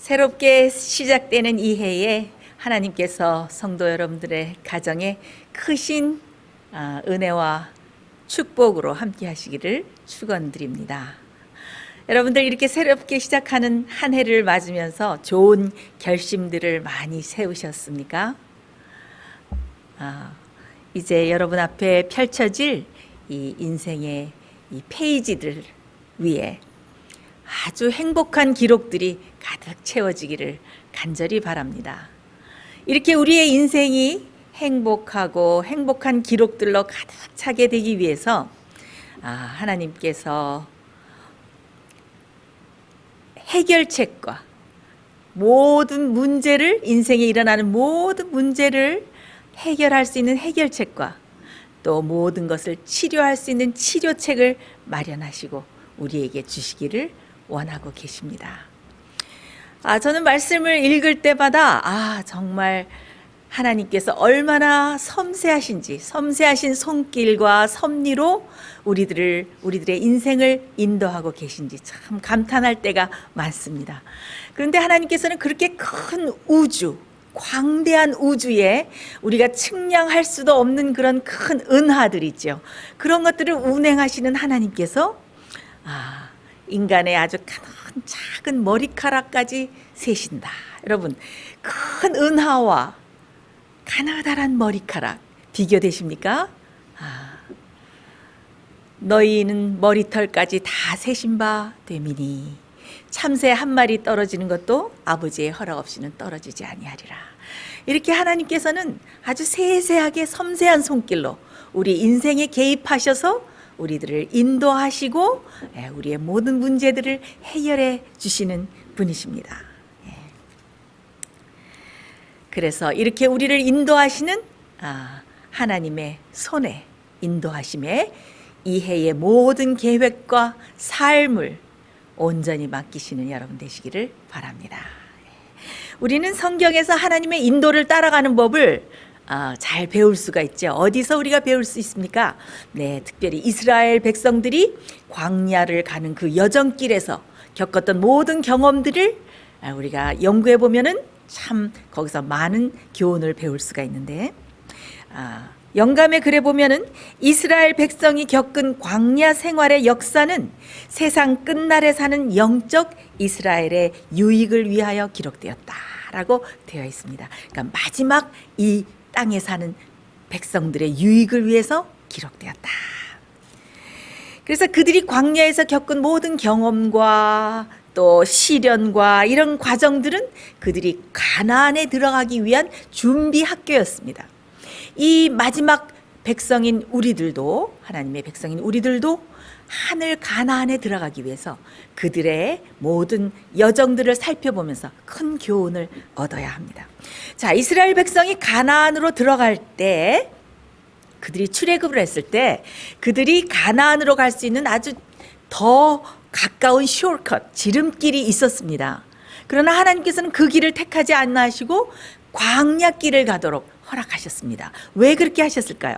새롭게 시작되는 이 해에 하나님께서 성도 여러분들의 가정에 크신 은혜와 축복으로 함께 하시기를 축원드립니다. 여러분들 이렇게 새롭게 시작하는 한 해를 맞으면서 좋은 결심들을 많이 세우셨습니까? 이제 여러분 앞에 펼쳐질 이 인생의 이 페이지들 위에 아주 행복한 기록들이 가득 채워지기를 간절히 바랍니다. 이렇게 우리의 인생이 행복하고 행복한 기록들로 가득 차게 되기 위해서 하나님께서 해결책과 모든 문제를, 인생에 일어나는 모든 문제를 해결할 수 있는 해결책과 또 모든 것을 치료할 수 있는 치료책을 마련하시고 우리에게 주시기를 원하고 계십니다. 저는 말씀을 읽을 때마다 정말 하나님께서 얼마나 섬세하신 손길과 섭리로 우리들의 인생을 인도하고 계신지 참 감탄할 때가 많습니다. 그런데 하나님께서는 그렇게 큰 우주, 광대한 우주에 우리가 측량할 수도 없는 그런 큰 은하들 있죠. 그런 것들을 운행하시는 하나님께서 인간의 아주 큰 작은 머리카락까지 세신다. 여러분, 큰 은하와 가느다란 머리카락 비교되십니까? 너희는 머리털까지 다 세신 바 되미니 참새 한 마리 떨어지는 것도 아버지의 허락 없이는 떨어지지 아니하리라. 이렇게 하나님께서는 아주 세세하게 섬세한 손길로 우리 인생에 개입하셔서 우리들을 인도하시고 우리의 모든 문제들을 해결해 주시는 분이십니다. 그래서 이렇게 우리를 인도하시는 하나님의 손에 인도하심에 이 해의 모든 계획과 삶을 온전히 맡기시는 여러분 되시기를 바랍니다. 우리는 성경에서 하나님의 인도를 따라가는 법을 잘 배울 수가 있죠. 어디서 우리가 배울 수 있습니까? 특별히 이스라엘 백성들이 광야를 가는 그 여정길에서 겪었던 모든 경험들을 우리가 연구해 보면은 참 거기서 많은 교훈을 배울 수가 있는데, 영감의 글에 보면은 이스라엘 백성이 겪은 광야 생활의 역사는 세상 끝날에 사는 영적 이스라엘의 유익을 위하여 기록되었다라고 되어 있습니다. 그러니까 마지막 이 땅에 사는 백성들의 유익을 위해서 기록되었다. 그래서 그들이 광야에서 겪은 모든 경험과 또 시련과 이런 과정들은 그들이 가나안에 들어가기 위한 준비 학교였습니다. 이 마지막 백성인 우리들도, 하나님의 백성인 우리들도 하늘 가나안에 들어가기 위해서 그들의 모든 여정들을 살펴보면서 큰 교훈을 얻어야 합니다. 자, 이스라엘 백성이 가나안으로 들어갈 때, 그들이 출애굽을 했을 때 그들이 가나안으로 갈 수 있는 아주 더 가까운 숏컷, 지름길이 있었습니다. 그러나 하나님께서는 그 길을 택하지 않나 하시고 광야길을 가도록 허락하셨습니다. 왜 그렇게 하셨을까요?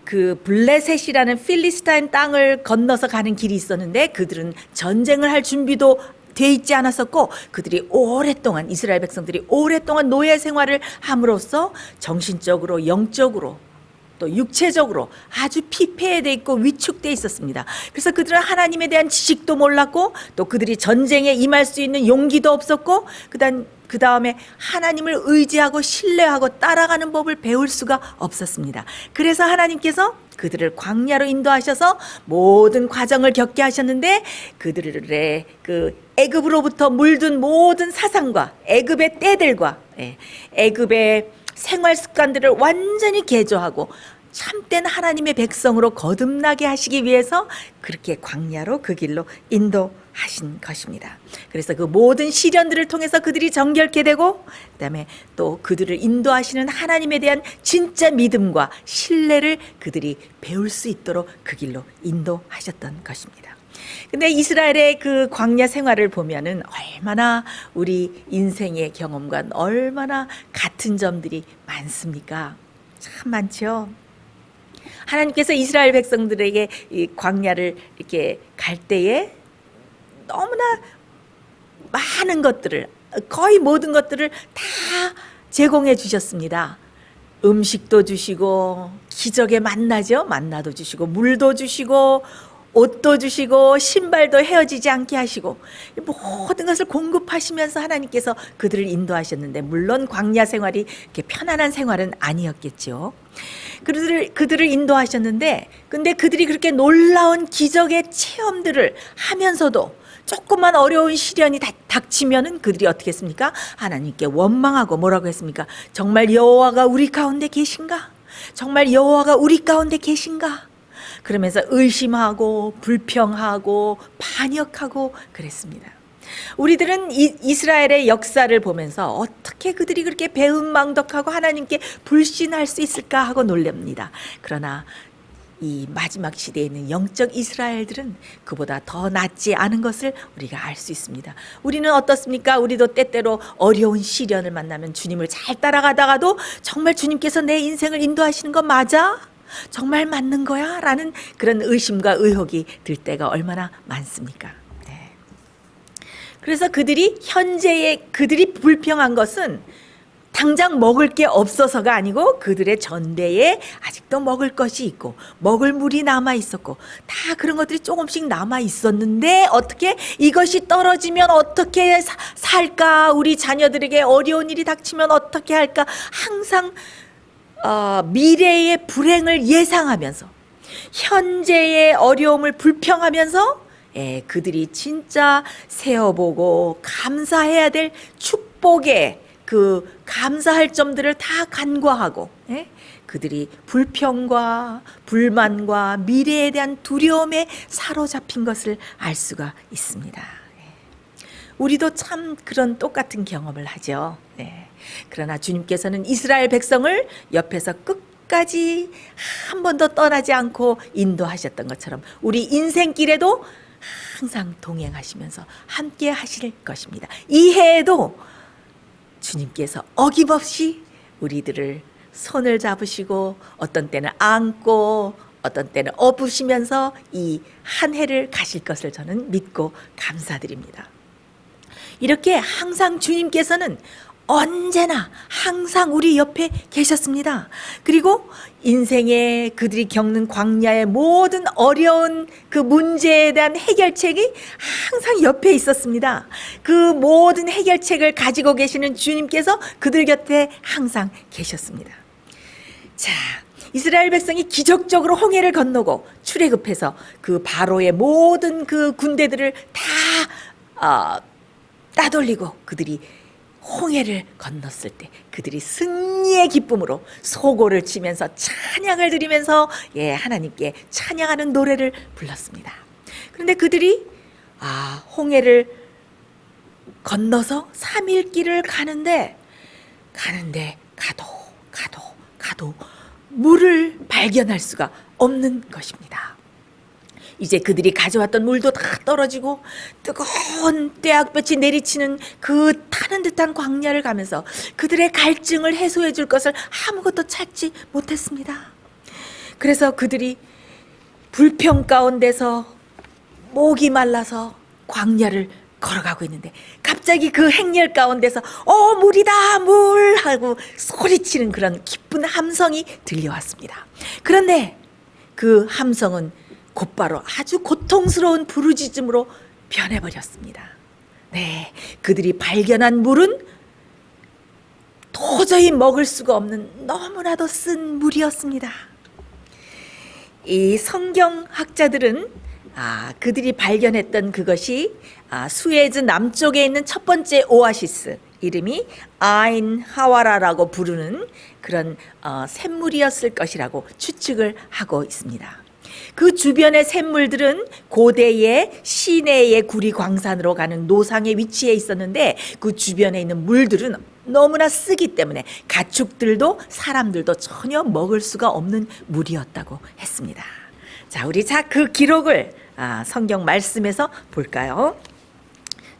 그 블레셋이라는 필리스타인 땅을 건너서 가는 길이 있었는데 그들은 전쟁을 할 준비도 돼 있지 않았었고, 그들이 오랫동안, 이스라엘 백성들이 오랫동안 노예 생활을 함으로써 정신적으로, 영적으로 또 육체적으로 아주 피폐해 있고 위축돼 있었습니다. 그래서 그들은 하나님에 대한 지식도 몰랐고 또 그들이 전쟁에 임할 수 있는 용기도 없었고, 그 다음에 하나님을 의지하고 신뢰하고 따라가는 법을 배울 수가 없었습니다. 그래서 하나님께서 그들을 광야로 인도하셔서 모든 과정을 겪게 하셨는데, 그들의 그 애굽으로부터 물든 모든 사상과 애굽의 때들과 애굽의 생활 습관들을 완전히 개조하고 참된 하나님의 백성으로 거듭나게 하시기 위해서 그렇게 광야로 그 길로 인도하신 것입니다. 그래서 그 모든 시련들을 통해서 그들이 정결케 되고, 그다음에 또 그들을 인도하시는 하나님에 대한 진짜 믿음과 신뢰를 그들이 배울 수 있도록 그 길로 인도하셨던 것입니다. 근데 이스라엘의 그 광야 생활을 보면은 얼마나 우리 인생의 경험과 얼마나 같은 점들이 많습니까? 참 많죠. 하나님께서 이스라엘 백성들에게 이 광야를 이렇게 갈 때에 너무나 많은 것들을, 거의 모든 것들을 다 제공해 주셨습니다. 음식도 주시고, 기적의 만나죠. 만나도 주시고, 물도 주시고, 옷도 주시고, 신발도 헤어지지 않게 하시고, 모든 것을 공급하시면서 하나님께서 그들을 인도하셨는데, 물론 광야 생활이 이렇게 편안한 생활은 아니었겠죠. 그들을 인도하셨는데, 근데 그들이 그렇게 놀라운 기적의 체험들을 하면서도 조금만 어려운 시련이 닥치면은 그들이 어떻게 했습니까? 하나님께 원망하고 뭐라고 했습니까? 정말 여호와가 우리 가운데 계신가? 정말 여호와가 우리 가운데 계신가? 그러면서 의심하고 불평하고 반역하고 그랬습니다. 우리들은 이스라엘의 역사를 보면서 어떻게 그들이 그렇게 배은망덕하고 하나님께 불신할 수 있을까 하고 놀랍니다. 그러나 이 마지막 시대에 있는 영적 이스라엘들은 그보다 더 낫지 않은 것을 우리가 알 수 있습니다. 우리는 어떻습니까? 우리도 때때로 어려운 시련을 만나면 주님을 잘 따라가다가도 정말 주님께서 내 인생을 인도하시는 거 맞아? 정말 맞는 거야? 라는 그런 의심과 의혹이 들 때가 얼마나 많습니까? 네. 그래서 그들이 불평한 것은 당장 먹을 게 없어서가 아니고 그들의 전대에 아직도 먹을 것이 있고 먹을 물이 남아 있었고 다 그런 것들이 조금씩 남아 있었는데 어떻게 이것이 떨어지면 어떻게 살까? 우리 자녀들에게 어려운 일이 닥치면 어떻게 할까? 항상 미래의 불행을 예상하면서 현재의 어려움을 불평하면서 그들이 진짜 세어보고 감사해야 될 축복의 그 감사할 점들을 다 간과하고 그들이 불평과 불만과 미래에 대한 두려움에 사로잡힌 것을 알 수가 있습니다. 우리도 참 그런 똑같은 경험을 하죠. 그러나 주님께서는 이스라엘 백성을 옆에서 끝까지 한 번도 떠나지 않고 인도하셨던 것처럼 우리 인생길에도 항상 동행하시면서 함께 하실 것입니다. 이 해에도 주님께서 어김없이 우리들을 손을 잡으시고 어떤 때는 안고 어떤 때는 업으시면서 이 한 해를 가실 것을 저는 믿고 감사드립니다. 이렇게 항상 주님께서는 언제나 항상 우리 옆에 계셨습니다. 그리고 인생에 그들이 겪는 광야의 모든 어려운 그 문제에 대한 해결책이 항상 옆에 있었습니다. 그 모든 해결책을 가지고 계시는 주님께서 그들 곁에 항상 계셨습니다. 자, 이스라엘 백성이 기적적으로 홍해를 건너고 출애굽해서 그 바로의 모든 그 군대들을 다 따돌리고 그들이 홍해를 건넜을 때 그들이 승리의 기쁨으로 소고를 치면서 찬양을 드리면서 하나님께 찬양하는 노래를 불렀습니다. 그런데 그들이 홍해를 건너서 3일 길을 가는데 가도 물을 발견할 수가 없는 것입니다. 이제 그들이 가져왔던 물도 다 떨어지고 뜨거운 떼약볕이 내리치는 그 타는 듯한 광야를 가면서 그들의 갈증을 해소해 줄 것을 아무것도 찾지 못했습니다. 그래서 그들이 불평 가운데서 목이 말라서 광야를 걸어가고 있는데 갑자기 그 행렬 가운데서 물이다 물 하고 소리치는 그런 기쁜 함성이 들려왔습니다. 그런데 그 함성은 곧바로 아주 고통스러운 부르짖음으로 변해버렸습니다. 그들이 발견한 물은 도저히 먹을 수가 없는 너무나도 쓴 물이었습니다. 이 성경학자들은 그들이 발견했던 그것이 수에즈 남쪽에 있는 첫 번째 오아시스, 이름이 아인 하와라라고 부르는 그런 샘물이었을 것이라고 추측을 하고 있습니다. 그 주변의 샘물들은 고대의 시내의 구리 광산으로 가는 노상에 위치해 있었는데 그 주변에 있는 물들은 너무나 쓰기 때문에 가축들도 사람들도 전혀 먹을 수가 없는 물이었다고 했습니다. 자, 우리 그 기록을 성경 말씀에서 볼까요?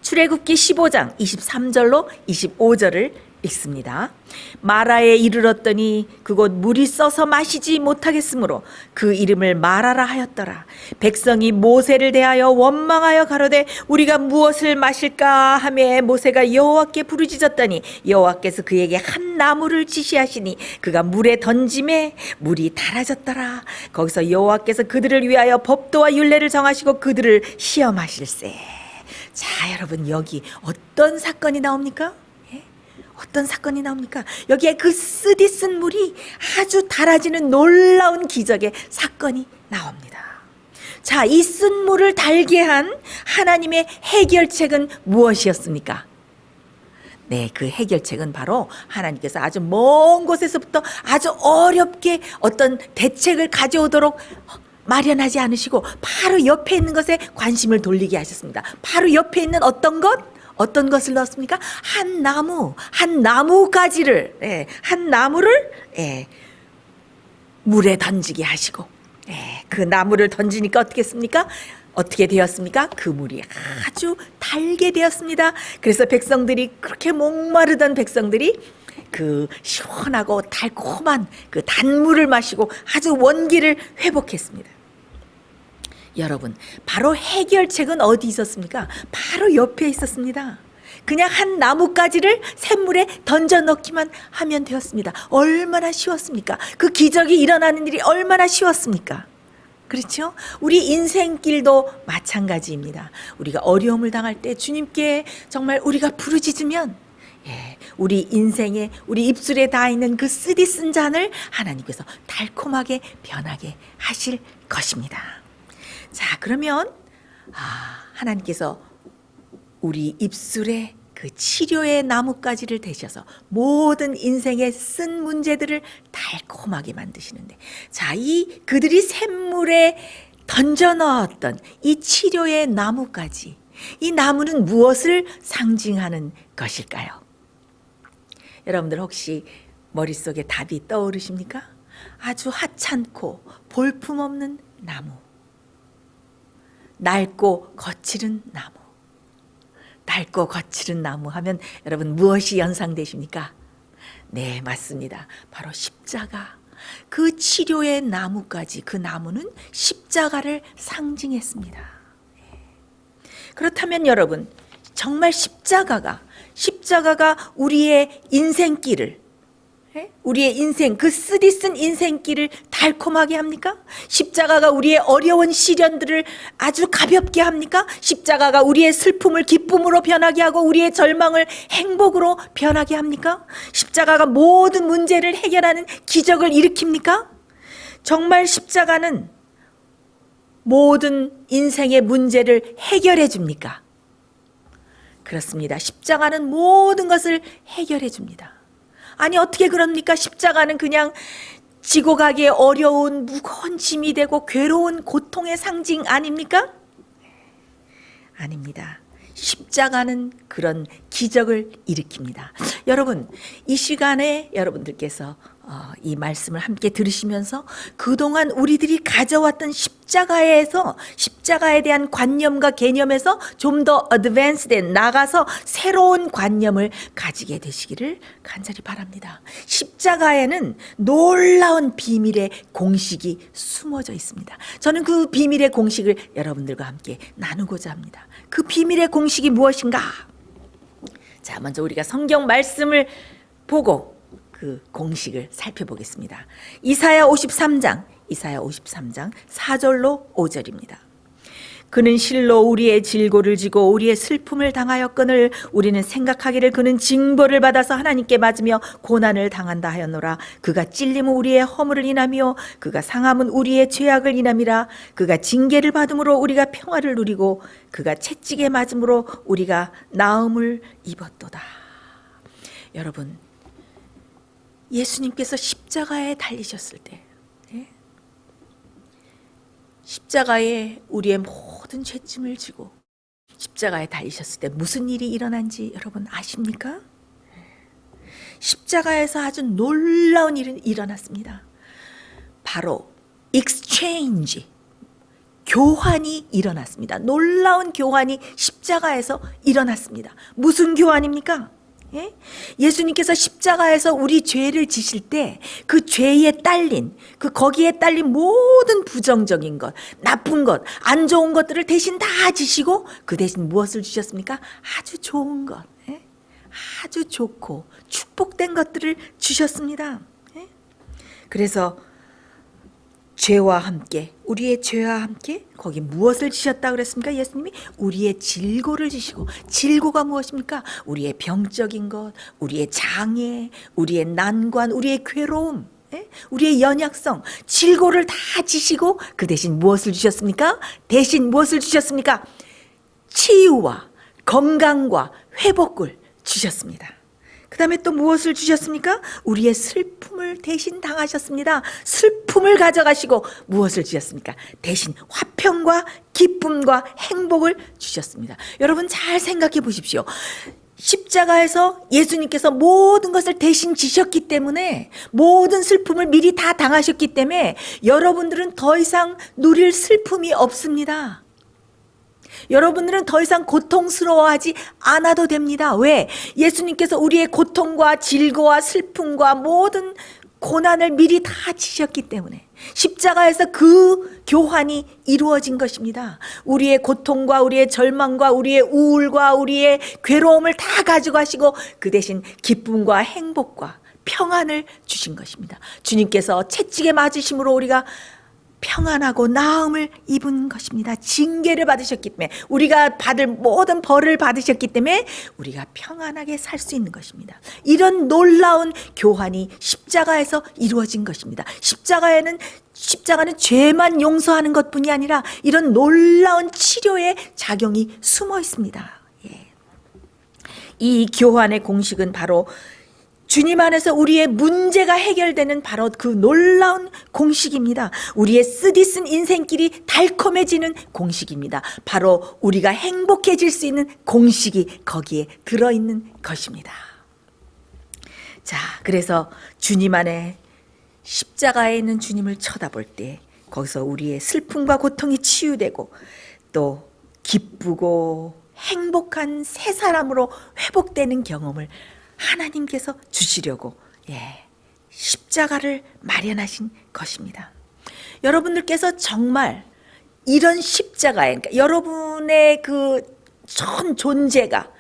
출애굽기 15장 23절로 25절을 읽습니다. 마라에 이르렀더니 그곳 물이 써서 마시지 못하겠으므로 그 이름을 마라라 하였더라. 백성이 모세를 대하여 원망하여 가로되 우리가 무엇을 마실까 하매 모세가 여호와께 부르짖었더니 여호와께서 그에게 한 나무를 지시하시니 그가 물에 던짐에 물이 달아졌더라. 거기서 여호와께서 그들을 위하여 법도와 율례를 정하시고 그들을 시험하실세. 자, 여러분, 여기 어떤 사건이 나옵니까? 어떤 사건이 나옵니까? 여기에 그 쓰디쓴 물이 아주 달아지는 놀라운 기적의 사건이 나옵니다. 자, 이 쓴 물을 달게 한 하나님의 해결책은 무엇이었습니까? 네, 그 해결책은 바로 하나님께서 아주 먼 곳에서부터 아주 어렵게 어떤 대책을 가져오도록 마련하지 않으시고 바로 옆에 있는 것에 관심을 돌리게 하셨습니다. 바로 옆에 있는 어떤 것? 어떤 것을 넣었습니까? 한 나무가지를, 한 나무를 물에 던지게 하시고, 그 나무를 던지니까 어떻게 했습니까? 어떻게 되었습니까? 그 물이 아주 달게 되었습니다. 그래서 백성들이, 그렇게 목마르던 백성들이 그 시원하고 달콤한 그 단물을 마시고 아주 원기를 회복했습니다. 여러분, 바로 해결책은 어디 있었습니까? 바로 옆에 있었습니다. 그냥 한 나뭇가지를 샘물에 던져 넣기만 하면 되었습니다. 얼마나 쉬웠습니까? 그 기적이 일어나는 일이 얼마나 쉬웠습니까? 그렇죠? 우리 인생길도 마찬가지입니다. 우리가 어려움을 당할 때 주님께 정말 우리가 부르짖으면 우리 인생에, 우리 입술에 닿아 있는 그 쓰디쓴 잔을 하나님께서 달콤하게 변하게 하실 것입니다. 자, 그러면 하나님께서 우리 입술에 그 치료의 나뭇가지를 대셔서 모든 인생의 쓴 문제들을 달콤하게 만드시는데, 자, 이 그들이 샘물에 던져 넣었던 이 치료의 나뭇가지, 이 나무는 무엇을 상징하는 것일까요? 여러분들 혹시 머릿속에 답이 떠오르십니까? 아주 하찮고 볼품없는 나무, 낡고 거칠은 나무. 낡고 거칠은 나무 하면 여러분 무엇이 연상되십니까? 네, 맞습니다. 바로 십자가. 그 치료의 나무까지, 그 나무는 십자가를 상징했습니다. 그렇다면 여러분, 정말 십자가가 우리의 인생길을, 우리의 인생, 그 쓰디쓴 인생길을 달콤하게 합니까? 십자가가 우리의 어려운 시련들을 아주 가볍게 합니까? 십자가가 우리의 슬픔을 기쁨으로 변하게 하고 우리의 절망을 행복으로 변하게 합니까? 십자가가 모든 문제를 해결하는 기적을 일으킵니까? 정말 십자가는 모든 인생의 문제를 해결해 줍니까? 그렇습니다. 십자가는 모든 것을 해결해 줍니다. 아니, 어떻게 그럽니까? 십자가는 그냥 지고 가기에 어려운 무거운 짐이 되고 괴로운 고통의 상징 아닙니까? 아닙니다. 십자가는 그런 기적을 일으킵니다. 여러분, 이 시간에 여러분들께서 이 말씀을 함께 들으시면서 그동안 우리들이 가져왔던 십자가에 대한 관념과 개념에서 좀 더 어드밴스된, 나가서 새로운 관념을 가지게 되시기를 간절히 바랍니다. 십자가에는 놀라운 비밀의 공식이 숨어져 있습니다. 저는 그 비밀의 공식을 여러분들과 함께 나누고자 합니다. 그 비밀의 공식이 무엇인가? 자, 먼저 우리가 성경 말씀을 보고 그 공식을 살펴보겠습니다. 이사야 53장 4절로 5절입니다. 그는 실로 우리의 질고를 지고 우리의 슬픔을 당하였거늘 우리는 생각하기를 그는 징벌을 받아서 하나님께 맞으며 고난을 당한다 하였노라. 그가 찔림은 우리의 허물을 인하며 그가 상함은 우리의 죄악을 인함이라. 그가 징계를 받음으로 우리가 평화를 누리고 그가 채찍에 맞음으로 우리가 나음을 입었도다. 여러분, 예수님께서 십자가에 달리셨을 때, 십자가에 우리의 모든 죄짐을 지고 십자가에 달리셨을 때 무슨 일이 일어난지 여러분 아십니까? 십자가에서 아주 놀라운 일이 일어났습니다. 바로 exchange, 교환이 일어났습니다. 놀라운 교환이 십자가에서 일어났습니다. 무슨 교환입니까? 예? 예수님께서 십자가에서 우리 죄를 지실 때 그 죄에 딸린 거기에 딸린 모든 부정적인 것, 나쁜 것, 안 좋은 것들을 대신 다 지시고 그 대신 무엇을 주셨습니까? 아주 좋은 것, 예? 아주 좋고 축복된 것들을 주셨습니다. 예? 그래서 죄와 함께, 우리의 죄와 함께 거기 무엇을 지셨다 그랬습니까? 예수님이 우리의 질고를 지시고, 질고가 무엇입니까? 우리의 병적인 것, 우리의 장애, 우리의 난관, 우리의 괴로움, 우리의 연약성, 질고를 다 지시고 그 대신 무엇을 주셨습니까? 대신 무엇을 주셨습니까? 치유와 건강과 회복을 주셨습니다. 그 다음에 또 무엇을 주셨습니까? 우리의 슬픔을 대신 당하셨습니다. 슬픔을 가져가시고 무엇을 주셨습니까? 대신 화평과 기쁨과 행복을 주셨습니다. 여러분 잘 생각해 보십시오. 십자가에서 예수님께서 모든 것을 대신 지셨기 때문에, 모든 슬픔을 미리 다 당하셨기 때문에 여러분들은 더 이상 누릴 슬픔이 없습니다. 여러분들은 더 이상 고통스러워하지 않아도 됩니다. 왜? 예수님께서 우리의 고통과 질고와 슬픔과 모든 고난을 미리 다 지셨기 때문에, 십자가에서 그 교환이 이루어진 것입니다. 우리의 고통과 우리의 절망과 우리의 우울과 우리의 괴로움을 다 가져가시고 그 대신 기쁨과 행복과 평안을 주신 것입니다. 주님께서 채찍에 맞으심으로 우리가 평안하고 나음을 입은 것입니다. 징계를 받으셨기 때문에, 우리가 받을 모든 벌을 받으셨기 때문에 우리가 평안하게 살 수 있는 것입니다. 이런 놀라운 교환이 십자가에서 이루어진 것입니다. 십자가는 죄만 용서하는 것뿐이 아니라 이런 놀라운 치료의 작용이 숨어 있습니다. 예. 이 교환의 공식은 바로 주님 안에서 우리의 문제가 해결되는 바로 그 놀라운 공식입니다. 우리의 쓰디쓴 인생길이 달콤해지는 공식입니다. 바로 우리가 행복해질 수 있는 공식이 거기에 들어있는 것입니다. 자, 그래서 주님 안에 십자가에 있는 주님을 쳐다볼 때 거기서 우리의 슬픔과 고통이 치유되고 또 기쁘고 행복한 새 사람으로 회복되는 경험을 하나님께서 주시려고 십자가를 마련하신 것입니다. 여러분들께서 정말 이런 십자가에, 그러니까 여러분의 그 전 존재가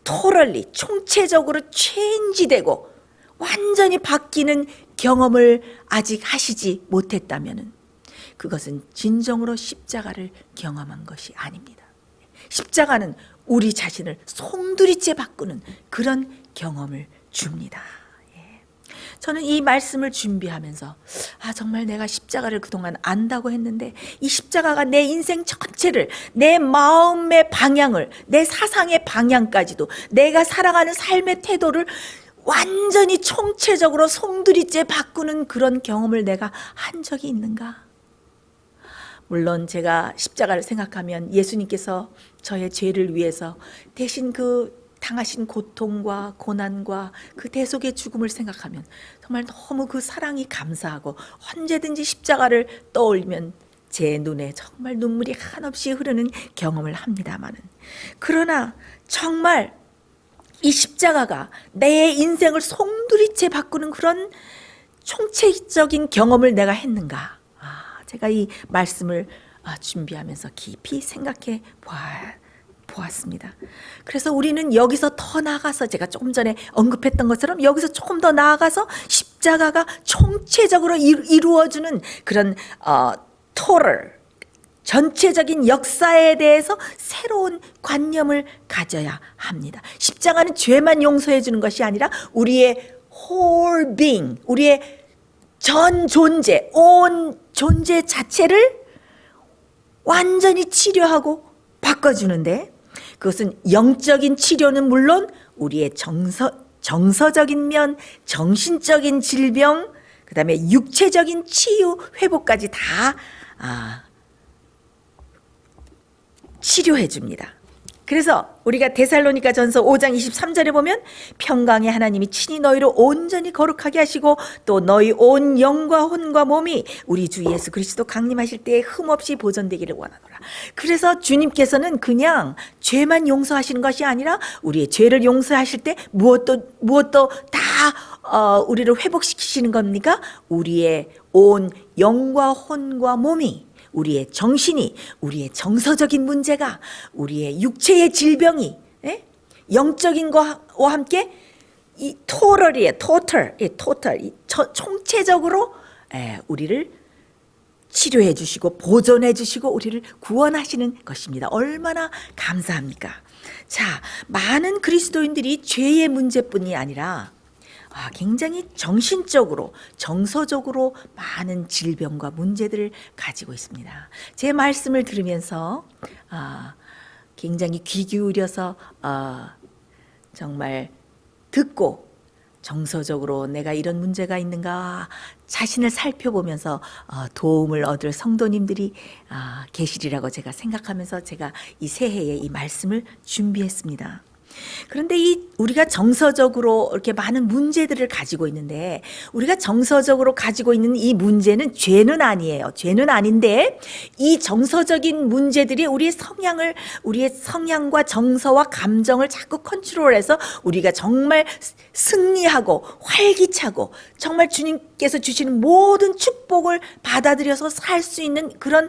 토럴리 총체적으로 체인지되고 완전히 바뀌는 경험을 아직 하시지 못했다면 그것은 진정으로 십자가를 경험한 것이 아닙니다. 십자가는 우리 자신을 송두리째 바꾸는 그런 경험을 줍니다. 저는 이 말씀을 준비하면서 정말 내가 십자가를 그동안 안다고 했는데 이 십자가가 내 인생 전체를, 내 마음의 방향을, 내 사상의 방향까지도, 내가 살아가는 삶의 태도를 완전히 총체적으로 송두리째 바꾸는 그런 경험을 내가 한 적이 있는가? 물론 제가 십자가를 생각하면 예수님께서 저의 죄를 위해서 대신 그 당하신 고통과 고난과 그 대속의 죽음을 생각하면 정말 너무 그 사랑이 감사하고, 언제든지 십자가를 떠올리면 제 눈에 정말 눈물이 한없이 흐르는 경험을 합니다마는, 그러나 정말 이 십자가가 내 인생을 송두리째 바꾸는 그런 총체적인 경험을 내가 했는가? 제가 이 말씀을 준비하면서 깊이 생각해 보았습니다. 그래서 우리는 여기서 더 나아가서, 제가 조금 전에 언급했던 것처럼 여기서 조금 더 나아가서 십자가가 총체적으로 이루어주는 그런 토럴, 전체적인 역사에 대해서 새로운 관념을 가져야 합니다. 십자가는 죄만 용서해 주는 것이 아니라 우리의 whole being, 우리의 전 존재, 온 존재 자체를 완전히 치료하고 바꿔주는데, 그것은 영적인 치료는 물론 우리의 정서적인 면, 정신적인 질병, 그 다음에 육체적인 치유, 회복까지 다 치료해 줍니다. 그래서 우리가 데살로니가 전서 5장 23절에 보면 평강의 하나님이 친히 너희를 온전히 거룩하게 하시고 또 너희 온 영과 혼과 몸이 우리 주 예수 그리스도 강림하실 때에 흠없이 보존되기를 원하노라. 그래서 주님께서는 그냥 죄만 용서하시는 것이 아니라 우리의 죄를 용서하실 때 무엇도 다 우리를 회복시키시는 겁니까? 우리의 온 영과 혼과 몸이, 우리의 정신이, 우리의 정서적인 문제가, 우리의 육체의 질병이, 영적인 거와 함께 이 토탈, 총체적으로 우리를 치료해 주시고 보존해 주시고 우리를 구원하시는 것입니다. 얼마나 감사합니까? 자, 많은 그리스도인들이 죄의 문제뿐이 아니라 굉장히 정신적으로, 정서적으로 많은 질병과 문제들을 가지고 있습니다. 제 말씀을 들으면서 굉장히 귀 기울여서 정말 듣고 정서적으로 내가 이런 문제가 있는가 자신을 살펴보면서 도움을 얻을 성도님들이 계시리라고 제가 생각하면서 제가 이 새해에 이 말씀을 준비했습니다. 그런데 우리가 정서적으로 이렇게 많은 문제들을 가지고 있는데, 우리가 정서적으로 가지고 있는 이 문제는 죄는 아니에요. 죄는 아닌데 이 정서적인 문제들이 우리의 성향과 정서와 감정을 자꾸 컨트롤해서 우리가 정말 승리하고 활기차고 정말 주님께서 주시는 모든 축복을 받아들여서 살 수 있는 그런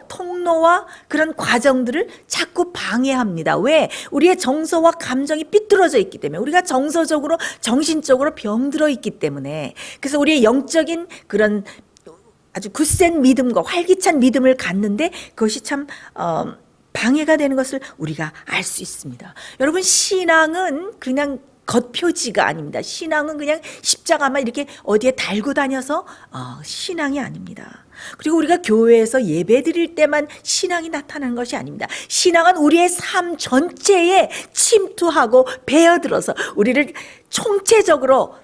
통로와 그런 과정들을 자꾸 방해합니다. 왜? 우리의 정서와 감정이 삐뚤어져 있기 때문에, 우리가 정서적으로 정신적으로 병들어 있기 때문에. 그래서 우리의 영적인 그런 아주 굳센 믿음과 활기찬 믿음을 갖는데 그것이 참 방해가 되는 것을 우리가 알 수 있습니다. 여러분, 신앙은 그냥 겉표지가 아닙니다. 신앙은 그냥 십자가만 이렇게 어디에 달고 다녀서 신앙이 아닙니다. 그리고 우리가 교회에서 예배 드릴 때만 신앙이 나타나는 것이 아닙니다. 신앙은 우리의 삶 전체에 침투하고 배어들어서 우리를 총체적으로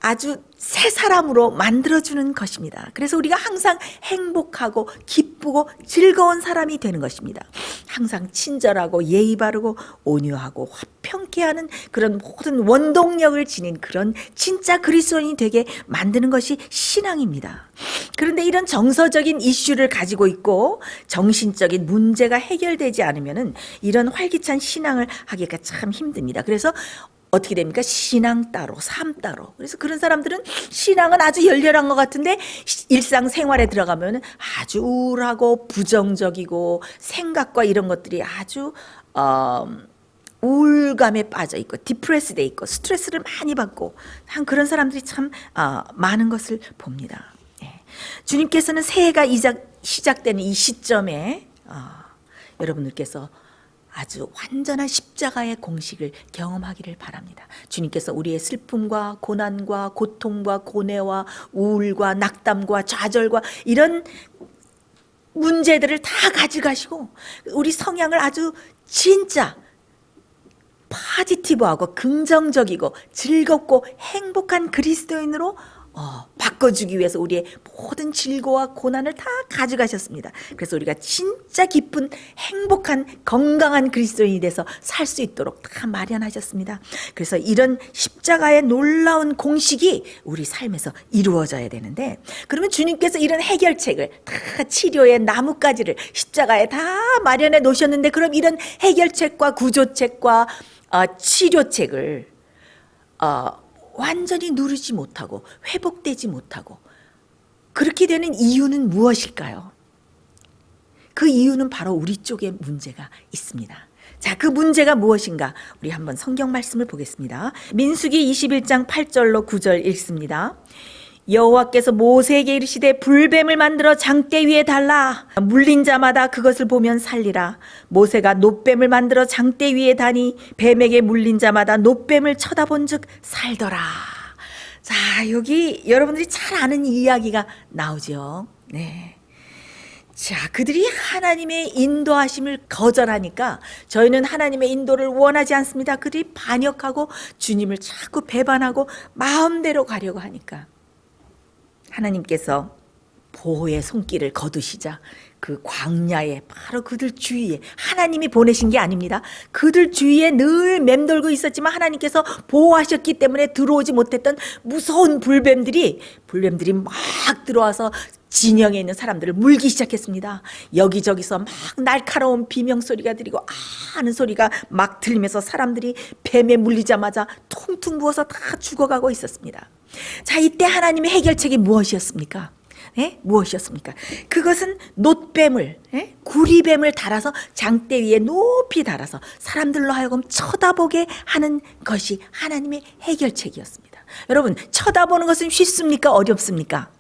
아주 새 사람으로 만들어주는 것입니다. 그래서 우리가 항상 행복하고 기쁘고 즐거운 사람이 되는 것입니다. 항상 친절하고 예의 바르고 온유하고 화평케 하는 그런 모든 원동력을 지닌 그런 진짜 그리스도인이 되게 만드는 것이 신앙입니다. 그런데 이런 정서적인 이슈를 가지고 있고 정신적인 문제가 해결되지 않으면은 이런 활기찬 신앙을 하기가 참 힘듭니다. 그래서 어떻게 됩니까? 신앙 따로, 삶 따로. 그래서 그런 사람들은 신앙은 아주 열렬한 것 같은데 일상생활에 들어가면 아주 우울하고 부정적이고 생각과 이런 것들이 아주 우울감에 빠져 있고 디프레스돼 있고 스트레스를 많이 받고 한 그런 사람들이 참 많은 것을 봅니다. 주님께서는 새해가 시작되는 이 시점에 여러분들께서 아주 완전한 십자가의 공식을 경험하기를 바랍니다. 주님께서 우리의 슬픔과 고난과 고통과 고뇌와 우울과 낙담과 좌절과 이런 문제들을 다 가져가시고 우리 성향을 아주 진짜 포지티브하고 긍정적이고 즐겁고 행복한 그리스도인으로 바꿔주기 위해서 우리의 모든 질고와 고난을 다 가져가셨습니다. 그래서 우리가 진짜 기쁜 행복한 건강한 그리스도인이 돼서 살 수 있도록 다 마련하셨습니다. 그래서 이런 십자가의 놀라운 공식이 우리 삶에서 이루어져야 되는데, 그러면 주님께서 이런 해결책을 다 치료의 나뭇가지를 십자가에 다 마련해 놓으셨는데, 그럼 이런 해결책과 구조책과 치료책을 완전히 누르지 못하고 회복되지 못하고 그렇게 되는 이유는 무엇일까요? 그 이유는 바로 우리 쪽에 문제가 있습니다. 자, 그 문제가 무엇인가? 우리 한번 성경 말씀을 보겠습니다. 민수기 21장 8절로 9절 읽습니다. 여호와께서 모세에게 이르시되 불뱀을 만들어 장대 위에 달라 물린 자마다 그것을 보면 살리라. 모세가 놋뱀을 만들어 장대 위에 다니 뱀에게 물린 자마다 놋뱀을 쳐다본즉 살더라. 자, 여기 여러분들이 잘 아는 이야기가 나오죠. 네. 자, 그들이 하나님의 인도하심을 거절하니까 저희는 하나님의 인도를 원하지 않습니다. 그들이 반역하고 주님을 자꾸 배반하고 마음대로 가려고 하니까 하나님께서 보호의 손길을 거두시자 그 광야에 바로 그들 주위에 하나님이 보내신 게 아닙니다. 그들 주위에 늘 맴돌고 있었지만 하나님께서 보호하셨기 때문에 들어오지 못했던 무서운 불뱀들이 막 들어와서 진영에 있는 사람들을 물기 시작했습니다. 여기저기서 막 날카로운 비명소리가 들리고 하는 소리가 막 들리면서 사람들이 뱀에 물리자마자 퉁퉁 부어서 다 죽어가고 있었습니다. 자, 이때 하나님의 해결책이 무엇이었습니까? 무엇이었습니까? 그것은 놋뱀을, 구리뱀을 달아서 장대 위에 높이 달아서 사람들로 하여금 쳐다보게 하는 것이 하나님의 해결책이었습니다. 여러분, 쳐다보는 것은 쉽습니까? 어렵습니까?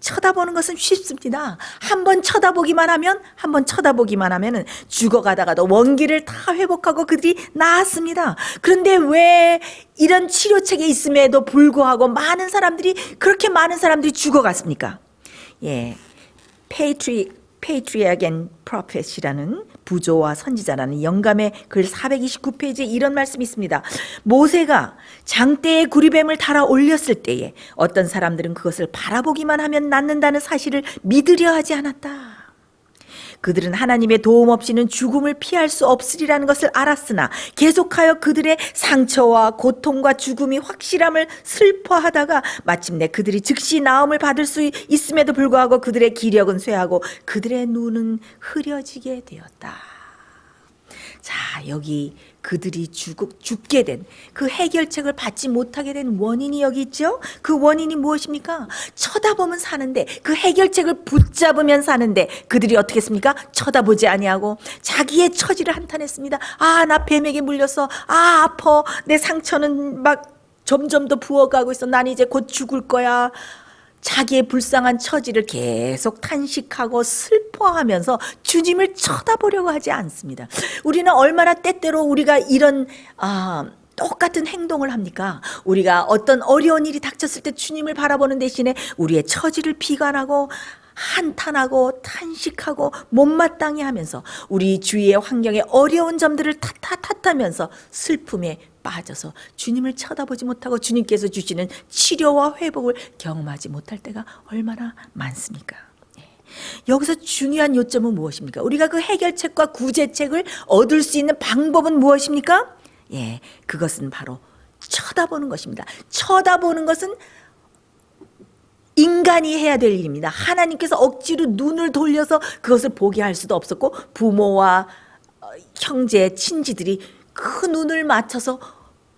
쳐다보는 것은 쉽습니다. 한번 쳐다보기만 하면은 죽어가다가도 원기를 다 회복하고 그들이 나았습니다. 그런데 왜 이런 치료책이 있음에도 불구하고 그렇게 많은 사람들이 죽어갔습니까? 예, Patriarch and Prophet이라는 부조와 선지자라는 영감의 글 429페이지에 이런 말씀이 있습니다. 모세가 장대에 구리뱀을 달아 올렸을 때에 어떤 사람들은 그것을 바라보기만 하면 낫는다는 사실을 믿으려 하지 않았다. 그들은 하나님의 도움 없이는 죽음을 피할 수 없으리라는 것을 알았으나 계속하여 그들의 상처와 고통과 죽음이 확실함을 슬퍼하다가 마침내 그들이 즉시 나음을 받을 수 있음에도 불구하고 그들의 기력은 쇠하고 그들의 눈은 흐려지게 되었다. 자, 여기 그들이 죽게 된 그 해결책을 받지 못하게 된 원인이 여기 있죠. 그 원인이 무엇입니까? 쳐다보면 사는데, 그 해결책을 붙잡으면 사는데 그들이 어떻게 했습니까? 쳐다보지 아니하고 자기의 처지를 한탄했습니다. 나 뱀에게 물렸어. 아파. 내 상처는 막 점점 더 부어가고 있어. 난 이제 곧 죽을 거야. 자기의 불쌍한 처지를 계속 탄식하고 슬퍼하면서 주님을 쳐다보려고 하지 않습니다. 우리는 얼마나 때때로 우리가 이런 똑같은 행동을 합니까? 우리가 어떤 어려운 일이 닥쳤을 때 주님을 바라보는 대신에 우리의 처지를 비관하고 한탄하고 탄식하고 못마땅해 하면서 우리 주위의 환경에 어려운 점들을 탓하면서 슬픔에 빠져서 주님을 쳐다보지 못하고 주님께서 주시는 치료와 회복을 경험하지 못할 때가 얼마나 많습니까? 여기서 중요한 요점은 무엇입니까? 우리가 그 해결책과 구제책을 얻을 수 있는 방법은 무엇입니까? 그것은 바로 쳐다보는 것입니다. 쳐다보는 것은 인간이 해야 될 일입니다. 하나님께서 억지로 눈을 돌려서 그것을 보게 할 수도 없었고 부모와 형제, 친지들이 그 눈을 맞춰서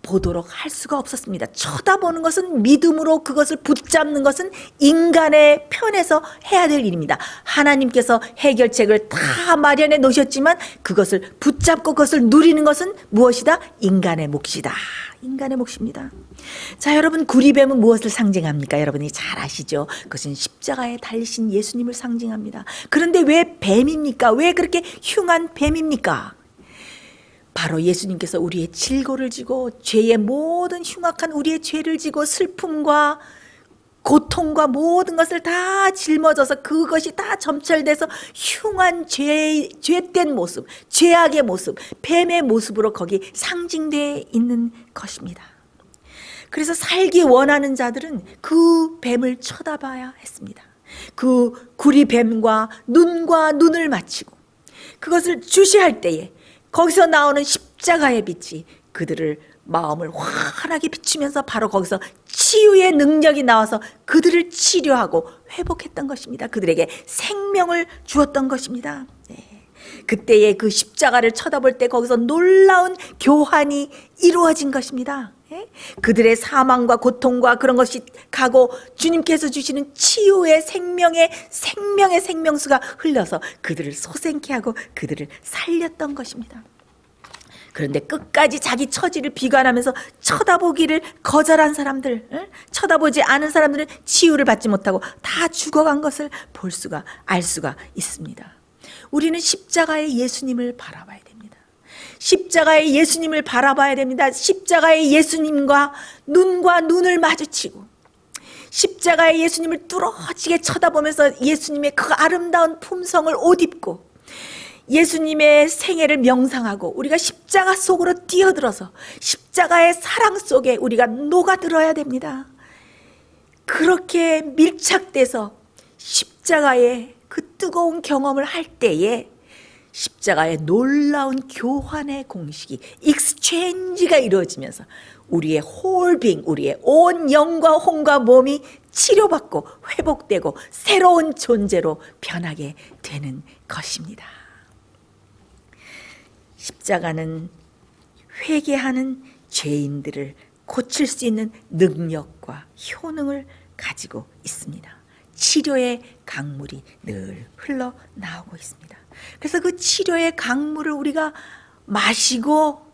보도록 할 수가 없었습니다. 쳐다보는 것은 믿음으로 그것을 붙잡는 것은 인간의 편에서 해야 될 일입니다. 하나님께서 해결책을 다 마련해 놓으셨지만 그것을 붙잡고 그것을 누리는 것은 무엇이다? 인간의 몫이다. 인간의 몫입니다. 자, 여러분, 구리뱀은 무엇을 상징합니까? 여러분이 잘 아시죠? 그것은 십자가에 달리신 예수님을 상징합니다. 그런데 왜 뱀입니까? 왜 그렇게 흉한 뱀입니까? 바로 예수님께서 우리의 질고를 지고 죄의 모든 흉악한 우리의 죄를 지고 슬픔과 고통과 모든 것을 다 짊어져서 그것이 다 점철돼서 흉한 죄된 모습, 죄악의 모습, 뱀의 모습으로 거기 상징되어 있는 것입니다. 그래서 살기 원하는 자들은 그 뱀을 쳐다봐야 했습니다. 그 구리뱀과 눈을 맞추고 그것을 주시할 때에 거기서 나오는 십자가의 빛이 그들을 마음을 환하게 비추면서 바로 거기서 치유의 능력이 나와서 그들을 치료하고 회복했던 것입니다. 그들에게 생명을 주었던 것입니다. 그때의 그 십자가를 쳐다볼 때 거기서 놀라운 교환이 이루어진 것입니다. 그들의 사망과 고통과 그런 것이 가고 주님께서 주시는 치유의 생명의 생명수가 흘러서 그들을 소생케 하고 그들을 살렸던 것입니다. 그런데 끝까지 자기 처지를 비관하면서 쳐다보기를 거절한 사람들, 쳐다보지 않은 사람들은 치유를 받지 못하고 다 죽어간 것을 알 수가 있습니다. 우리는 십자가의 예수님을 바라봐야 됩니다. 십자가의 예수님을 바라봐야 됩니다. 십자가의 예수님과 눈을 마주치고 십자가의 예수님을 뚫어지게 쳐다보면서 예수님의 그 아름다운 품성을 옷 입고 예수님의 생애를 명상하고 우리가 십자가 속으로 뛰어들어서 십자가의 사랑 속에 우리가 녹아들어야 됩니다. 그렇게 밀착돼서 십자가의 그 뜨거운 경험을 할 때에 십자가의 놀라운 교환의 공식이 익스체인지가 이루어지면서 우리의 홀빙, 우리의 온 영과 혼과 몸이 치료받고 회복되고 새로운 존재로 변하게 되는 것입니다. 십자가는 회개하는 죄인들을 고칠 수 있는 능력과 효능을 가지고 있습니다. 치료의 강물이 늘 흘러나오고 있습니다. 그래서 그 치료의 강물을 우리가 마시고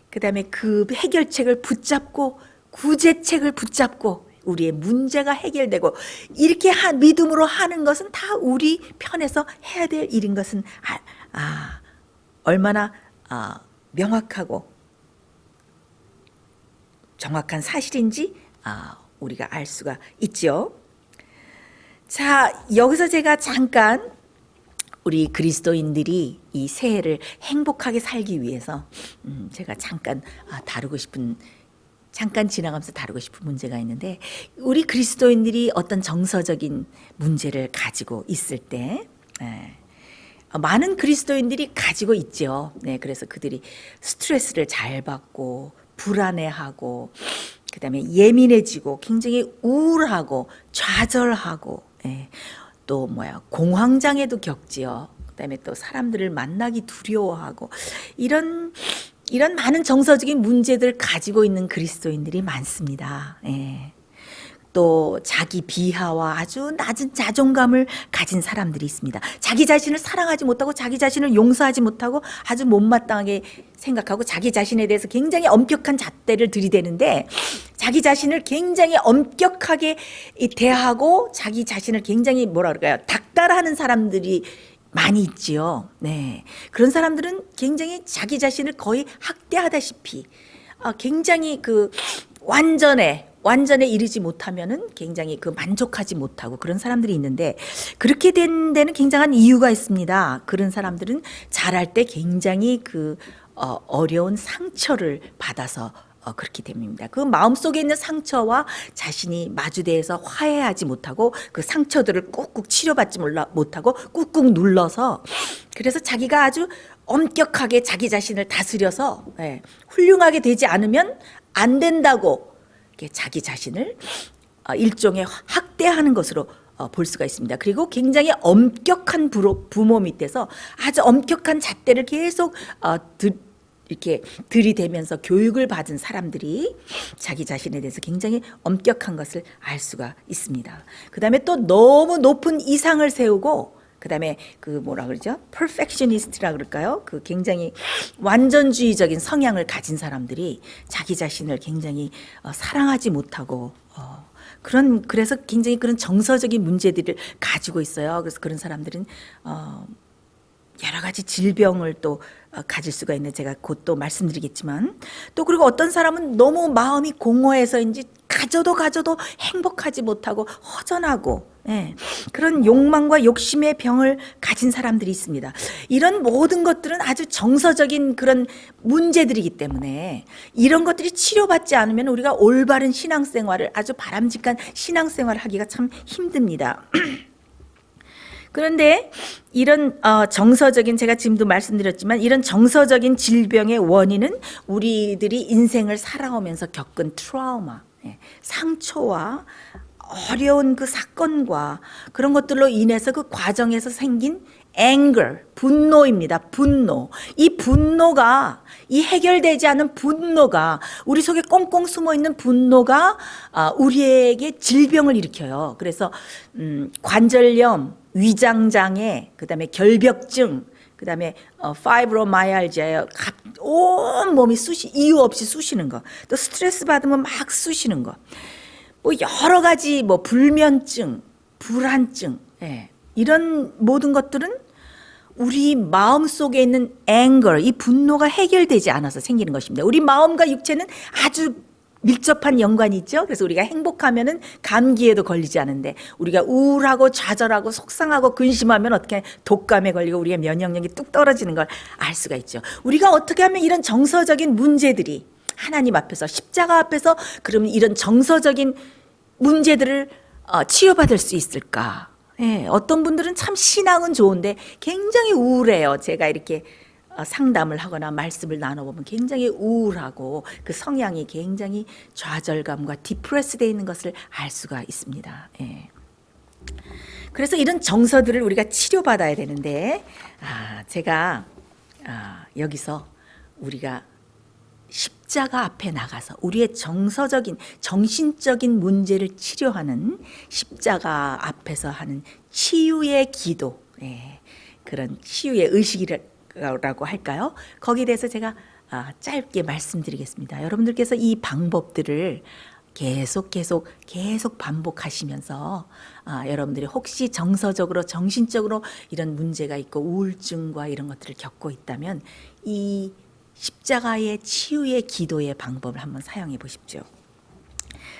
그 다음에 그 해결책을 붙잡고 구제책을 붙잡고 우리의 문제가 해결되고 이렇게 믿음으로 하는 것은 다 우리 편에서 해야 될 일인 것은 얼마나 명확하고 정확한 사실인지 우리가 알 수가 있죠. 자, 여기서 제가 잠깐 우리 그리스도인들이 이 새해를 행복하게 살기 위해서 제가 잠깐 잠깐 지나가면서 다루고 싶은 문제가 있는데, 우리 그리스도인들이 어떤 정서적인 문제를 가지고 있을 때 많은 그리스도인들이 가지고 있죠. 네, 그래서 그들이 스트레스를 잘 받고 불안해하고 그다음에 예민해지고 굉장히 우울하고 좌절하고 또 공황장애도 겪지요. 그다음에 또 사람들을 만나기 두려워하고 이런 많은 정서적인 문제들을 가지고 있는 그리스도인들이 많습니다. 또 자기 비하와 아주 낮은 자존감을 가진 사람들이 있습니다. 자기 자신을 사랑하지 못하고 자기 자신을 용서하지 못하고 아주 못마땅하게 생각하고 자기 자신에 대해서 굉장히 엄격한 잣대를 들이대는데 자기 자신을 굉장히 엄격하게 대하고 자기 자신을 굉장히 닥달하는 사람들이 많이 있지요. 네. 그런 사람들은 굉장히 자기 자신을 거의 학대하다시피 굉장히 완전에 이르지 못하면은 굉장히 만족하지 못하고 그런 사람들이 있는데, 그렇게 된 데는 굉장한 이유가 있습니다. 그런 사람들은 자랄 때 굉장히 어려운 상처를 받아서 그렇게 됩니다. 그 마음속에 있는 상처와 자신이 마주대해서 화해하지 못하고 그 상처들을 꾹꾹 치료받지 못하고 꾹꾹 눌러서, 그래서 자기가 아주 엄격하게 자기 자신을 다스려서 훌륭하게 되지 않으면 안 된다고 자기 자신을 일종의 학대하는 것으로 볼 수가 있습니다. 그리고 굉장히 엄격한 부모 밑에서 아주 엄격한 잣대를 계속 이렇게 들이대면서 교육을 받은 사람들이 자기 자신에 대해서 굉장히 엄격한 것을 알 수가 있습니다. 그 다음에 또 너무 높은 이상을 세우고, 그 다음에 perfectionist라 그럴까요? 굉장히 완전주의적인 성향을 가진 사람들이 자기 자신을 굉장히 사랑하지 못하고 그래서 굉장히 그런 정서적인 문제들을 가지고 있어요. 그래서 그런 사람들은 여러 가지 질병을 또 가질 수가 있는, 제가 곧 또 말씀드리겠지만, 또 그리고 어떤 사람은 너무 마음이 공허해서인지 가져도 행복하지 못하고 허전하고 그런 욕망과 욕심의 병을 가진 사람들이 있습니다. 이런 모든 것들은 아주 정서적인 그런 문제들이기 때문에 이런 것들이 치료받지 않으면 우리가 올바른 신앙생활을, 아주 바람직한 신앙생활을 하기가 참 힘듭니다. 그런데 이런 정서적인, 제가 지금도 말씀드렸지만 이런 정서적인 질병의 원인은 우리들이 인생을 살아오면서 겪은 트라우마, 상처와 어려운 그 사건과 그런 것들로 인해서 그 과정에서 생긴 anger, 분노입니다. 분노. 이 분노가, 이 해결되지 않은 분노가, 우리 속에 꽁꽁 숨어 있는 분노가 우리에게 질병을 일으켜요. 그래서 관절염, 위장장애, 그다음에 결벽증, 그다음에 파이브로마이알지아에 온 몸이 이유 없이 쑤시는 거, 또 스트레스 받으면 막 쑤시는 거, 여러 가지 불면증, 불안증, 이런 모든 것들은 우리 마음 속에 있는 anger, 이 분노가 해결되지 않아서 생기는 것입니다. 우리 마음과 육체는 아주 밀접한 연관이 있죠. 그래서 우리가 행복하면은 감기에도 걸리지 않은데, 우리가 우울하고 좌절하고 속상하고 근심하면 어떻게 독감에 걸리고 우리의 면역력이 뚝 떨어지는 걸 알 수가 있죠. 우리가 어떻게 하면 이런 정서적인 문제들이 하나님 앞에서, 십자가 앞에서 그러면 이런 정서적인 문제들을 치유받을 수 있을까? 예, 어떤 분들은 참 신앙은 좋은데 굉장히 우울해요. 제가 이렇게 상담을 하거나 말씀을 나눠보면 굉장히 우울하고 그 성향이 굉장히 좌절감과 디프레스되어 있는 것을 알 수가 있습니다. 예. 그래서 이런 정서들을 우리가 치료받아야 되는데 제가 여기서 우리가 십자가 앞에 나가서 우리의 정서적인 정신적인 문제를 치료하는 십자가 앞에서 하는 치유의 기도, 그런 치유의 의식이라고 할까요? 거기에 대해서 제가 짧게 말씀드리겠습니다. 여러분들께서 이 방법들을 계속 반복하시면서 여러분들이 혹시 정서적으로 정신적으로 이런 문제가 있고 우울증과 이런 것들을 겪고 있다면 이 십자가의 치유의 기도의 방법을 한번 사용해 보십시오.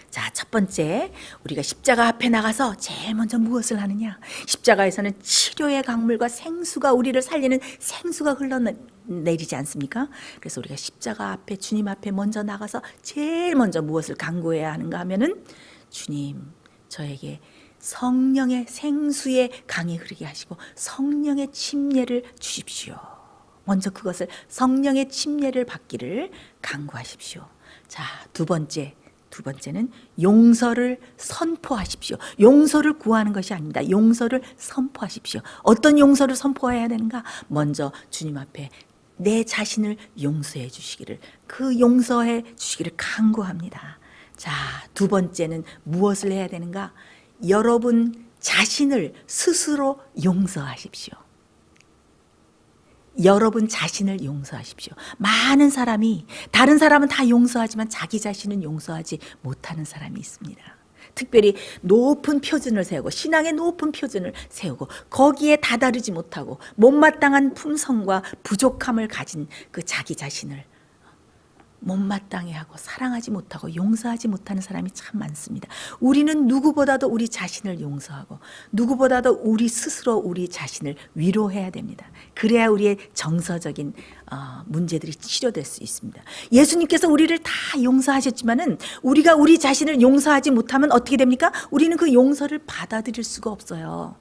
자, 첫 번째, 우리가 십자가 앞에 나가서 제일 먼저 무엇을 하느냐? 십자가에서는 치료의 강물과 생수가 우리를 살리는 생수가 흘러내리지 않습니까? 그래서 우리가 십자가 앞에 주님 앞에 먼저 나가서 제일 먼저 무엇을 간구해야 하는가 하면은 주님, 저에게 성령의 생수의 강이 흐르게 하시고 성령의 침례를 주십시오. 먼저 그것을 성령의 침례를 받기를 간구하십시오. 자, 두 번째는 용서를 선포하십시오. 용서를 구하는 것이 아닙니다. 용서를 선포하십시오. 어떤 용서를 선포해야 되는가? 먼저 주님 앞에 내 자신을 용서해 주시기를, 그 용서해 주시기를 간구합니다. 자, 두 번째는 무엇을 해야 되는가? 여러분 자신을 스스로 용서하십시오. 여러분 자신을 용서하십시오. 많은 사람이 다른 사람은 다 용서하지만 자기 자신은 용서하지 못하는 사람이 있습니다. 특별히 높은 표준을 세우고 신앙의 높은 표준을 세우고 거기에 다다르지 못하고 못마땅한 품성과 부족함을 가진 그 자기 자신을 못마땅해 하고 사랑하지 못하고 용서하지 못하는 사람이 참 많습니다. 우리는 누구보다도 우리 자신을 용서하고 누구보다도 우리 스스로 우리 자신을 위로해야 됩니다. 그래야 우리의 정서적인 문제들이 치료될 수 있습니다. 예수님께서 우리를 다 용서하셨지만은 우리가 우리 자신을 용서하지 못하면 어떻게 됩니까? 우리는 그 용서를 받아들일 수가 없어요.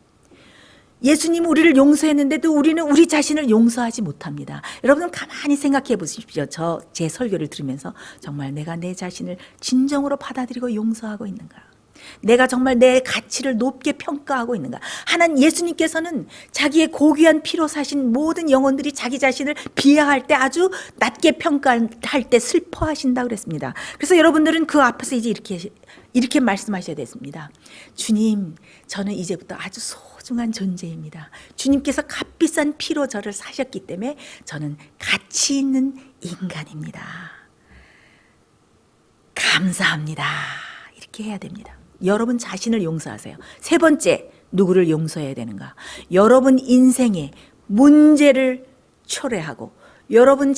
예수님은 우리를 용서했는데도 우리는 우리 자신을 용서하지 못합니다. 여러분 가만히 생각해 보십시오. 제 설교를 들으면서 정말 내가 내 자신을 진정으로 받아들이고 용서하고 있는가? 내가 정말 내 가치를 높게 평가하고 있는가? 하나님 예수님께서는 자기의 고귀한 피로 사신 모든 영혼들이 자기 자신을 비하할 때 아주 낮게 평가할 때 슬퍼하신다고 그랬습니다. 그래서 여러분들은 그 앞에서 이제 이렇게 말씀하셔야 됐습니다. 주님, 저는 이제부터 아주 소중한 존재입니다. 주님께서 값비싼 피로 저를 사셨기 때문에 저는 가치 있는 인간입니다. 감사합니다. 이렇게 해야 됩니다. 여러분 자신을 용서하세요. 세 번째, 누구를 용서해야 되는가? 여러분 인생의 문제를 초래하고 여러분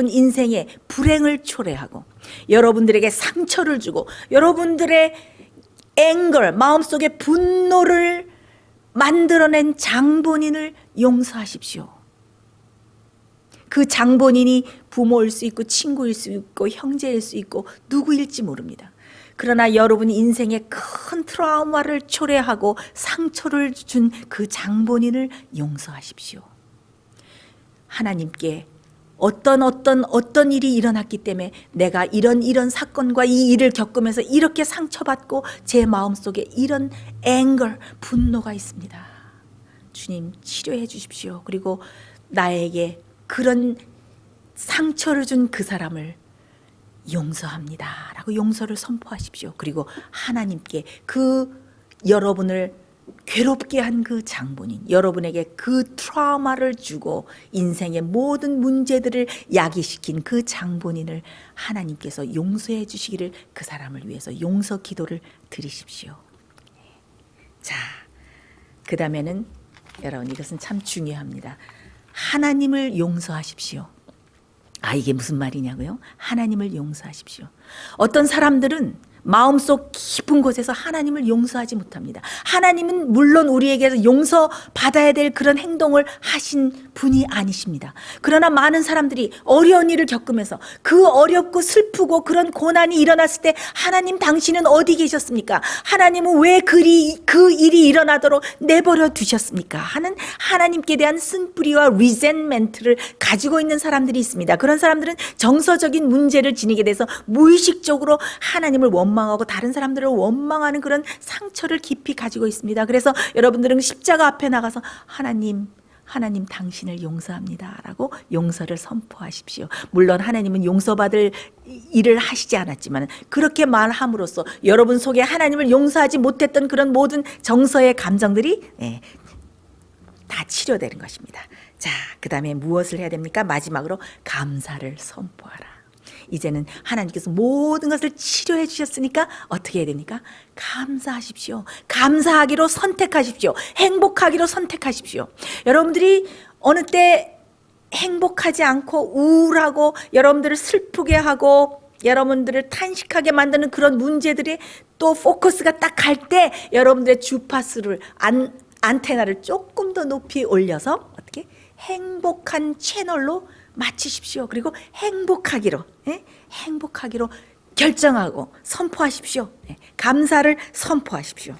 인생의 불행을 초래하고 여러분들에게 상처를 주고 여러분들의 마음속에 분노를 만들어낸 장본인을 용서하십시오. 그 장본인이 부모일 수 있고 친구일 수 있고 형제일 수 있고 누구일지 모릅니다. 그러나 여러분 인생에 큰 트라우마를 초래하고 상처를 준 그 장본인을 용서하십시오. 하나님께 어떤 일이 일어났기 때문에 내가 이런 사건과 이 일을 겪으면서 이렇게 상처받고 제 마음속에 이런 분노가 있습니다. 주님 치료해 주십시오. 그리고 나에게 그런 상처를 준 그 사람을 용서합니다 라고 용서를 선포하십시오. 그리고 하나님께 그 여러분을 괴롭게 한 그 장본인, 여러분에게 그 트라우마를 주고 인생의 모든 문제들을 야기시킨 그 장본인을 하나님께서 용서해 주시기를 그 사람을 위해서 용서 기도를 드리십시오. 자, 그 다음에는 여러분 이것은 참 중요합니다. 하나님을 용서하십시오. 이게 무슨 말이냐고요? 하나님을 용서하십시오. 어떤 사람들은 마음속 깊은 곳에서 하나님을 용서하지 못합니다. 하나님은 물론 우리에게서 용서받아야 될 그런 행동을 하신 분이 아니십니다. 그러나 많은 사람들이 어려운 일을 겪으면서 그 어렵고 슬프고 그런 고난이 일어났을 때 하나님 당신은 어디 계셨습니까? 하나님은 왜 그 일이 일어나도록 내버려 두셨습니까? 하는 하나님께 대한 쓴뿌리와 리젠멘트를 가지고 있는 사람들이 있습니다. 그런 사람들은 정서적인 문제를 지니게 돼서 무의식적으로 하나님을 원망하고 다른 사람들을 원망하는 그런 상처를 깊이 가지고 있습니다. 그래서 여러분들은 십자가 앞에 나가서 하나님 당신을 용서합니다 라고 용서를 선포하십시오. 물론 하나님은 용서받을 일을 하시지 않았지만 그렇게 말함으로써 여러분 속에 하나님을 용서하지 못했던 그런 모든 정서의 감정들이 다 치료되는 것입니다. 자, 그 다음에 무엇을 해야 됩니까? 마지막으로 감사를 선포하라. 이제는 하나님께서 모든 것을 치료해 주셨으니까 어떻게 해야 됩니까? 감사하십시오. 감사하기로 선택하십시오. 행복하기로 선택하십시오. 여러분들이 어느 때 행복하지 않고 우울하고 여러분들을 슬프게 하고 여러분들을 탄식하게 만드는 그런 문제들이 또 포커스가 딱 갈 때 여러분들의 주파수를 안테나를 조금 더 높이 올려서 어떻게 행복한 채널로 맞추십시오. 그리고 행복하기로 결정하고 선포하십시오. 감사를 선포하십시오.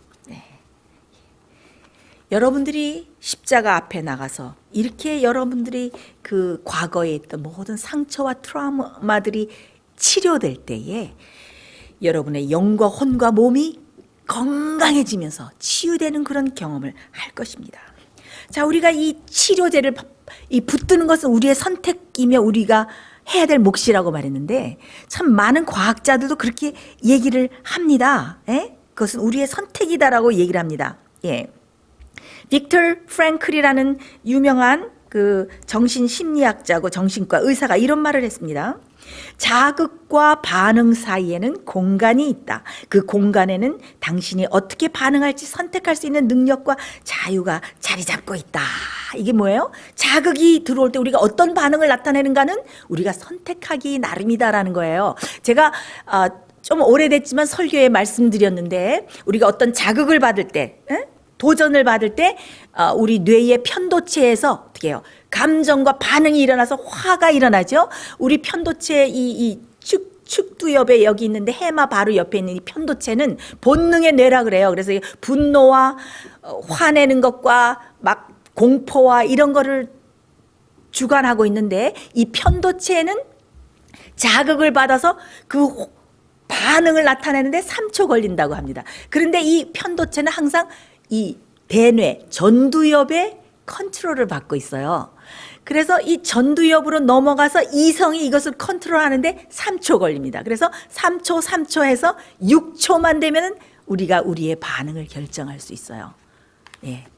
여러분들이 십자가 앞에 나가서 이렇게 여러분들이 그 과거에 있던 모든 상처와 트라우마들이 치료될 때에 여러분의 영과 혼과 몸이 건강해지면서 치유되는 그런 경험을 할 것입니다. 자, 우리가 이 치료제를 붙드는 것은 우리의 선택이며 우리가 해야 될 몫이라고 말했는데 참 많은 과학자들도 그렇게 얘기를 합니다. 그것은 우리의 선택이다라고 얘기를 합니다. 빅터 프랭클이라는 유명한 그 정신심리학자고 정신과 의사가 이런 말을 했습니다. 자극과 반응 사이에는 공간이 있다. 그 공간에는 당신이 어떻게 반응할지 선택할 수 있는 능력과 자유가 자리 잡고 있다. 이게 뭐예요? 자극이 들어올 때 우리가 어떤 반응을 나타내는가는 우리가 선택하기 나름이다라는 거예요. 제가 좀 오래됐지만 설교에 말씀드렸는데 우리가 어떤 자극을 받을 때 도전을 받을 때 우리 뇌의 편도체에서 어떻게 해요? 감정과 반응이 일어나서 화가 일어나죠. 우리 편도체 이 축두엽에 여기 있는데 해마 바로 옆에 있는 이 편도체는 본능의 뇌라 그래요. 그래서 분노와 화내는 것과 막 공포와 이런 거를 주관하고 있는데 이 편도체는 자극을 받아서 그 반응을 나타내는데 3초 걸린다고 합니다. 그런데 이 편도체는 항상 이 대뇌 전두엽의 컨트롤을 받고 있어요. 그래서 이 전두엽으로 넘어가서 이성이 이것을 컨트롤하는데 3초 걸립니다. 그래서 3초 해서 6초만 되면 우리가 우리의 반응을 결정할 수 있어요.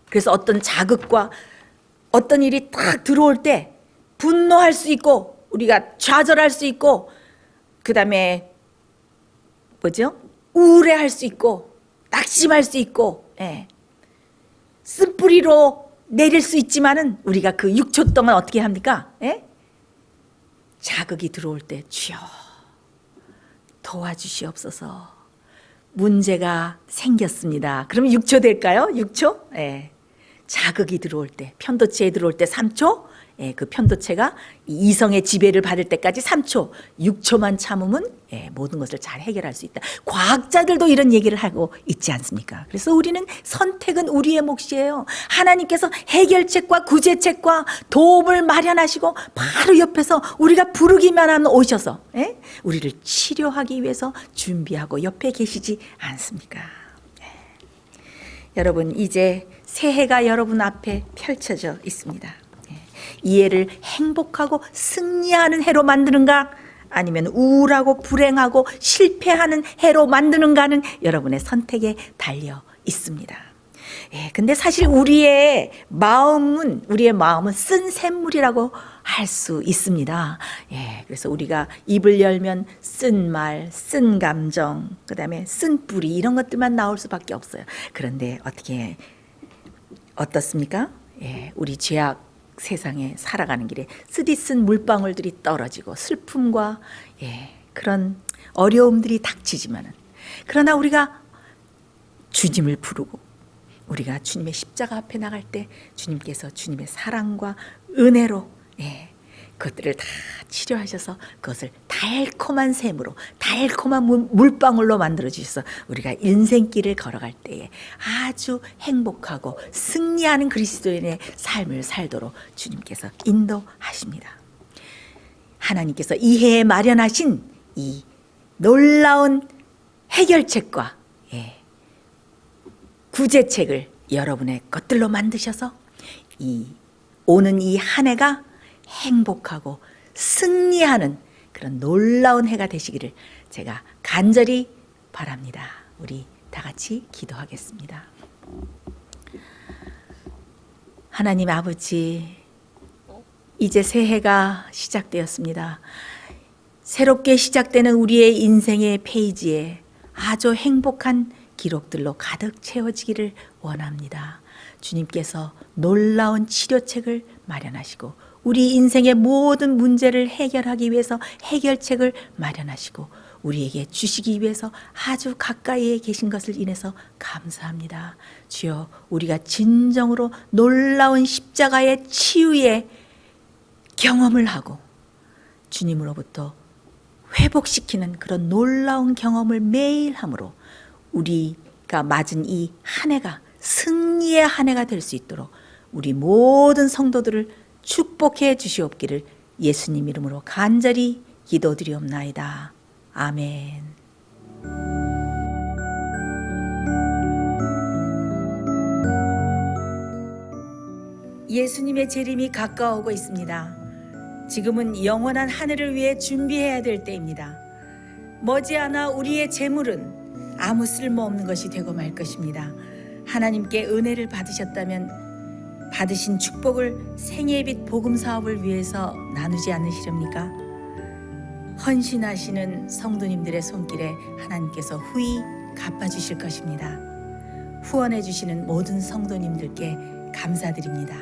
그래서 어떤 자극과 어떤 일이 딱 들어올 때 분노할 수 있고 우리가 좌절할 수 있고 그다음에 우울해할 수 있고 낙심할 수 있고 쓴뿌리로 내릴 수 있지만은 우리가 그 6초 동안 어떻게 합니까? 자극이 들어올 때 주여 도와주시옵소서 문제가 생겼습니다. 그러면 6초 될까요? 6초? 자극이 들어올 때 편도체에 들어올 때 3초 그 편도체가 이성의 지배를 받을 때까지 3초, 6초만 참으면 모든 것을 잘 해결할 수 있다. 과학자들도 이런 얘기를 하고 있지 않습니까? 그래서 우리는 선택은 우리의 몫이에요. 하나님께서 해결책과 구제책과 도움을 마련하시고 바로 옆에서 우리가 부르기만 하면 오셔서 우리를 치료하기 위해서 준비하고 옆에 계시지 않습니까? 여러분 이제 새해가 여러분 앞에 펼쳐져 있습니다. 이 해를 행복하고 승리하는 해로 만드는가 아니면 우울하고 불행하고 실패하는 해로 만드는가는 여러분의 선택에 달려 있습니다. 근데 사실 우리의 마음은 쓴 샘물이라고 할 수 있습니다. 그래서 우리가 입을 열면 쓴 말, 쓴 감정, 그다음에 쓴 뿌리 이런 것들만 나올 수밖에 없어요. 그런데 어떻습니까? 우리 죄악 세상에 살아가는 길에 쓰디쓴 물방울들이 떨어지고 슬픔과 그런 어려움들이 닥치지만은 그러나 우리가 주님을 부르고 우리가 주님의 십자가 앞에 나갈 때 주님께서 주님의 사랑과 은혜로 그것들을 다 치료하셔서 그것을 달콤한 샘으로 달콤한 물방울로 만들어 주셔서 우리가 인생길을 걸어갈 때에 아주 행복하고 승리하는 그리스도인의 삶을 살도록 주님께서 인도하십니다. 하나님께서 이해에 마련하신 이 놀라운 해결책과 구제책을 여러분의 것들로 만드셔서 오는 이 한 해가 행복하고 승리하는 그런 놀라운 해가 되시기를 제가 간절히 바랍니다. 우리 다 같이 기도하겠습니다. 하나님 아버지, 이제 새해가 시작되었습니다. 새롭게 시작되는 우리의 인생의 페이지에 아주 행복한 기록들로 가득 채워지기를 원합니다. 주님께서 놀라운 치료책을 마련하시고 우리 인생의 모든 문제를 해결하기 위해서 해결책을 마련하시고 우리에게 주시기 위해서 아주 가까이에 계신 것을 인해서 감사합니다. 주여, 우리가 진정으로 놀라운 십자가의 치유의 경험을 하고 주님으로부터 회복시키는 그런 놀라운 경험을 매일 함으로 우리가 맞은 이 한 해가 승리의 한 해가 될 수 있도록 우리 모든 성도들을 축복해 주시옵기를 예수님 이름으로 간절히 기도드리옵나이다. 아멘. 예수님의 재림이 가까워오고 있습니다. 지금은 영원한 하늘을 위해 준비해야 될 때입니다. 머지않아 우리의 재물은 아무 쓸모없는 것이 되고 말 것입니다. 하나님께 은혜를 받으셨다면 받으신 축복을 생애빛 복음 사업을 위해서 나누지 않으시렵니까? 헌신하시는 성도님들의 손길에 하나님께서 후히 갚아주실 것입니다. 후원해 주시는 모든 성도님들께 감사드립니다.